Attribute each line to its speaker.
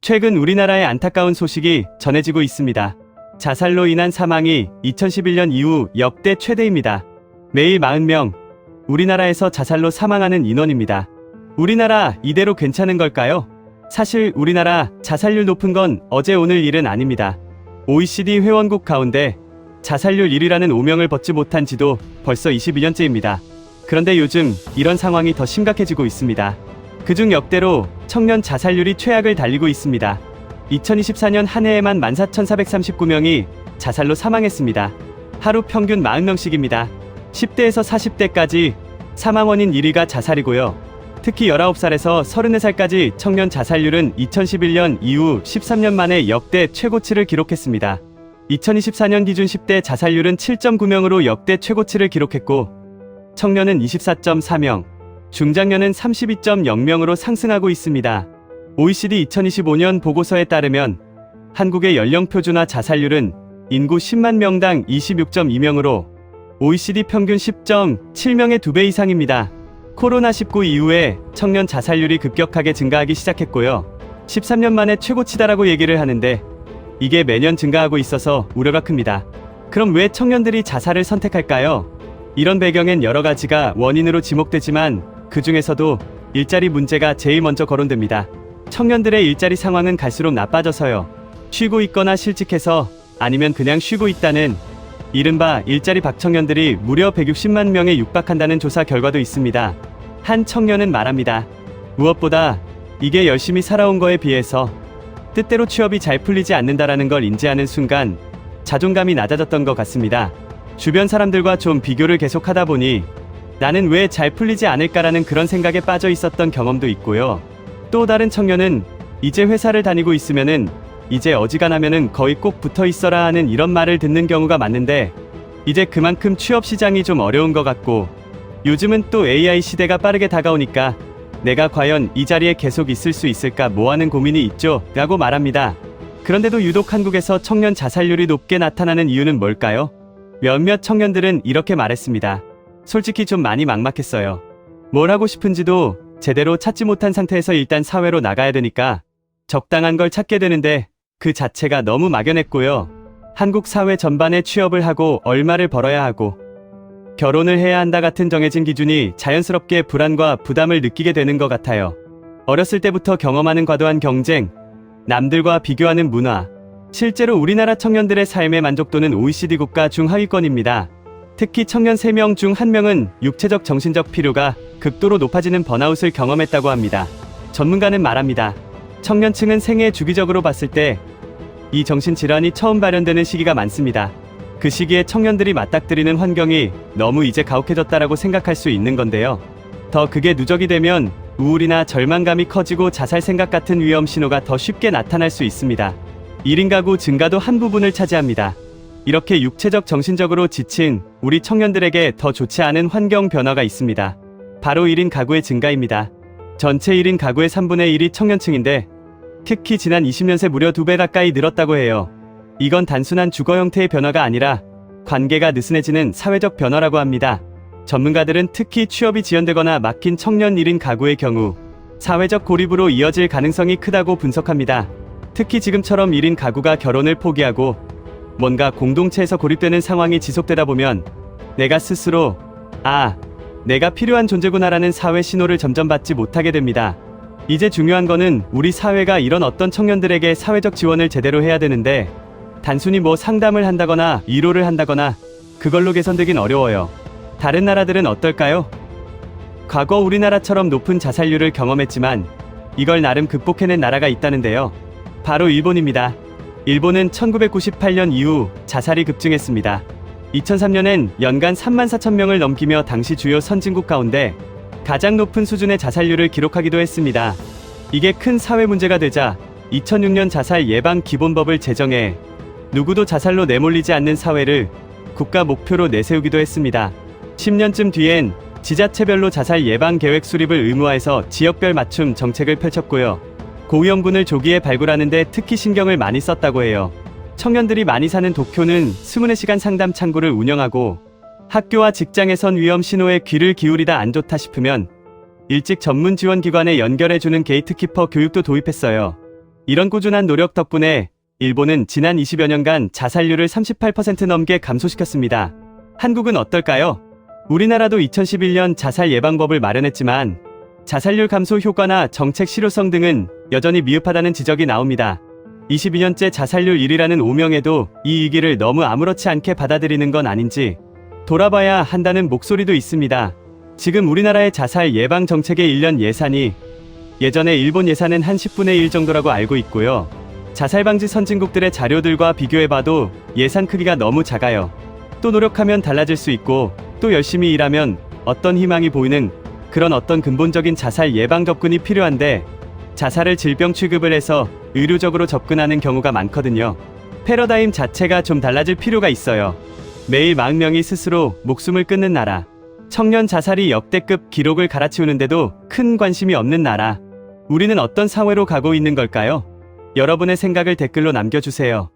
Speaker 1: 최근 우리나라의 안타까운 소식이 전해지고 있습니다. 자살로 인한 사망이 2011년 이후 역대 최대입니다. 매일 40명, 우리나라에서 자살로 사망하는 인원입니다. 우리나라 이대로 괜찮은 걸까요? 사실 우리나라 자살률 높은 건 어제 오늘 일은 아닙니다. OECD 회원국 가운데 자살률 1위라는 오명을 벗지 못한 지도 벌써 22년째입니다. 그런데 요즘 이런 상황이 더 심각해지고 있습니다. 그중 역대로 청년 자살률이 최악을 달리고 있습니다. 2024년 한 해에만 14,439명이 자살로 사망했습니다. 하루 평균 40명씩입니다. 10대에서 40대까지 사망 원인 1위가 자살이고요. 특히 19살에서 34살까지 청년 자살률은 2011년 이후 13년 만에 역대 최고치를 기록했습니다. 2024년 기준 10대 자살률은 7.9명으로 역대 최고치를 기록했고, 청년은 24.4명, 중장년은 32.0명으로 상승하고 있습니다. OECD 2025년 보고서에 따르면 한국의 연령표준화 자살률은 인구 10만 명당 26.2명으로 OECD 평균 10.7명의 2배 이상입니다. 코로나19 이후에 청년 자살률이 급격하게 증가하기 시작했고요. 13년 만에 최고치다라고 얘기를 하는데 이게 매년 증가하고 있어서 우려가 큽니다. 그럼 왜 청년들이 자살을 선택할까요? 이런 배경엔 여러 가지가 원인으로 지목되지만 그 중에서도 일자리 문제가 제일 먼저 거론됩니다. 청년들의 일자리 상황은 갈수록 나빠져서요. 쉬고 있거나 실직해서 아니면 그냥 쉬고 있다는 이른바 일자리 박청년들이 무려 160만 명에 육박한다는 조사 결과도 있습니다. 한 청년은 말합니다. 무엇보다 이게 열심히 살아온 거에 비해서 뜻대로 취업이 잘 풀리지 않는다라는 걸 인지하는 순간 자존감이 낮아졌던 것 같습니다. 주변 사람들과 좀 비교를 계속하다 보니 나는 왜 잘 풀리지 않을까라는 그런 생각에 빠져 있었던 경험도 있고요. 또 다른 청년은 이제 회사를 다니고 있으면은 이제 어지간하면은 거의 꼭 붙어 있어라 하는 이런 말을 듣는 경우가 많은데 이제 그만큼 취업 시장이 좀 어려운 것 같고 요즘은 또 AI 시대가 빠르게 다가오니까 내가 과연 이 자리에 계속 있을 수 있을까 뭐하는 고민이 있죠 라고 말합니다. 그런데도 유독 한국에서 청년 자살률이 높게 나타나는 이유는 뭘까요? 몇몇 청년들은 이렇게 말했습니다. 솔직히 좀 많이 막막했어요. 뭘 하고 싶은지도 제대로 찾지 못한 상태에서 일단 사회로 나가야 되니까 적당한 걸 찾게 되는데 그 자체가 너무 막연했고요. 한국 사회 전반에 취업을 하고 얼마를 벌어야 하고 결혼을 해야 한다 같은 정해진 기준이 자연스럽게 불안과 부담을 느끼게 되는 것 같아요. 어렸을 때부터 경험하는 과도한 경쟁, 남들과 비교하는 문화, 실제로 우리나라 청년들의 삶의 만족도는 OECD 국가 중하위권입니다. 특히 청년 3명 중 1명은 육체적 정신적 피로가 극도로 높아지는 번아웃을 경험했다고 합니다. 전문가는 말합니다. 청년층은 생애 주기적으로 봤을 때 이 정신질환이 처음 발현되는 시기가 많습니다. 그 시기에 청년들이 맞닥뜨리는 환경이 너무 이제 가혹해졌다라고 생각할 수 있는 건데요. 더 그게 누적이 되면 우울이나 절망감이 커지고 자살 생각 같은 위험 신호가 더 쉽게 나타날 수 있습니다. 1인 가구 증가도 한 부분을 차지합니다. 이렇게 육체적 정신적으로 지친 우리 청년들에게 더 좋지 않은 환경 변화가 있습니다. 바로 1인 가구의 증가입니다. 전체 1인 가구의 3분의 1이 청년층인데 특히 지난 20년 새 무려 2배 가까이 늘었다고 해요. 이건 단순한 주거 형태의 변화가 아니라 관계가 느슨해지는 사회적 변화라고 합니다. 전문가들은 특히 취업이 지연되거나 막힌 청년 1인 가구의 경우 사회적 고립으로 이어질 가능성이 크다고 분석합니다. 특히 지금처럼 1인 가구가 결혼을 포기하고 뭔가 공동체에서 고립되는 상황이 지속되다 보면 내가 스스로 내가 필요한 존재구나라는 사회 신호를 점점 받지 못하게 됩니다. 이제 중요한 거는 우리 사회가 이런 어떤 청년들에게 사회적 지원을 제대로 해야 되는데 단순히 뭐 상담을 한다거나 위로를 한다거나 그걸로 개선되긴 어려워요. 다른 나라들은 어떨까요? 과거 우리나라처럼 높은 자살률을 경험했지만 이걸 나름 극복해낸 나라가 있다는데요. 바로 일본입니다. 일본은 1998년 이후 자살이 급증했습니다. 2003년엔 연간 34,000명을 넘기며 당시 주요 선진국 가운데 가장 높은 수준의 자살률을 기록하기도 했습니다. 이게 큰 사회 문제가 되자 2006년 자살 예방 기본법을 제정해 누구도 자살로 내몰리지 않는 사회를 국가 목표로 내세우기도 했습니다. 10년쯤 뒤엔 지자체별로 자살 예방 계획 수립을 의무화해서 지역별 맞춤 정책을 펼쳤고요. 고위험군을 조기에 발굴하는 데 특히 신경을 많이 썼다고 해요. 청년들이 많이 사는 도쿄는 24시간 상담 창구를 운영하고 학교와 직장에선 위험 신호에 귀를 기울이다 안 좋다 싶으면 일찍 전문 지원기관에 연결해주는 게이트키퍼 교육도 도입했어요. 이런 꾸준한 노력 덕분에 일본은 지난 20여 년간 자살률을 38% 넘게 감소시켰습니다. 한국은 어떨까요? 우리나라도 2011년 자살 예방법을 마련했지만 자살률 감소 효과나 정책 실효성 등은 여전히 미흡하다는 지적이 나옵니다. 22년째 자살률 1위라는 오명에도 이 위기를 너무 아무렇지 않게 받아들이는 건 아닌지 돌아봐야 한다는 목소리도 있습니다. 지금 우리나라의 자살 예방 정책의 1년 예산이 예전에 일본 예산은 한 10분의 1 정도라고 알고 있고요. 자살 방지 선진국들의 자료들과 비교해봐도 예산 크기가 너무 작아요. 또 노력하면 달라질 수 있고 또 열심히 일하면 어떤 희망이 보이는 그런 어떤 근본적인 자살 예방 접근이 필요한데 자살을 질병 취급을 해서 의료적으로 접근하는 경우가 많거든요. 패러다임 자체가 좀 달라질 필요가 있어요. 매일 40명이 스스로 목숨을 끊는 나라. 청년 자살이 역대급 기록을 갈아치우는데도 큰 관심이 없는 나라. 우리는 어떤 사회로 가고 있는 걸까요? 여러분의 생각을 댓글로 남겨주세요.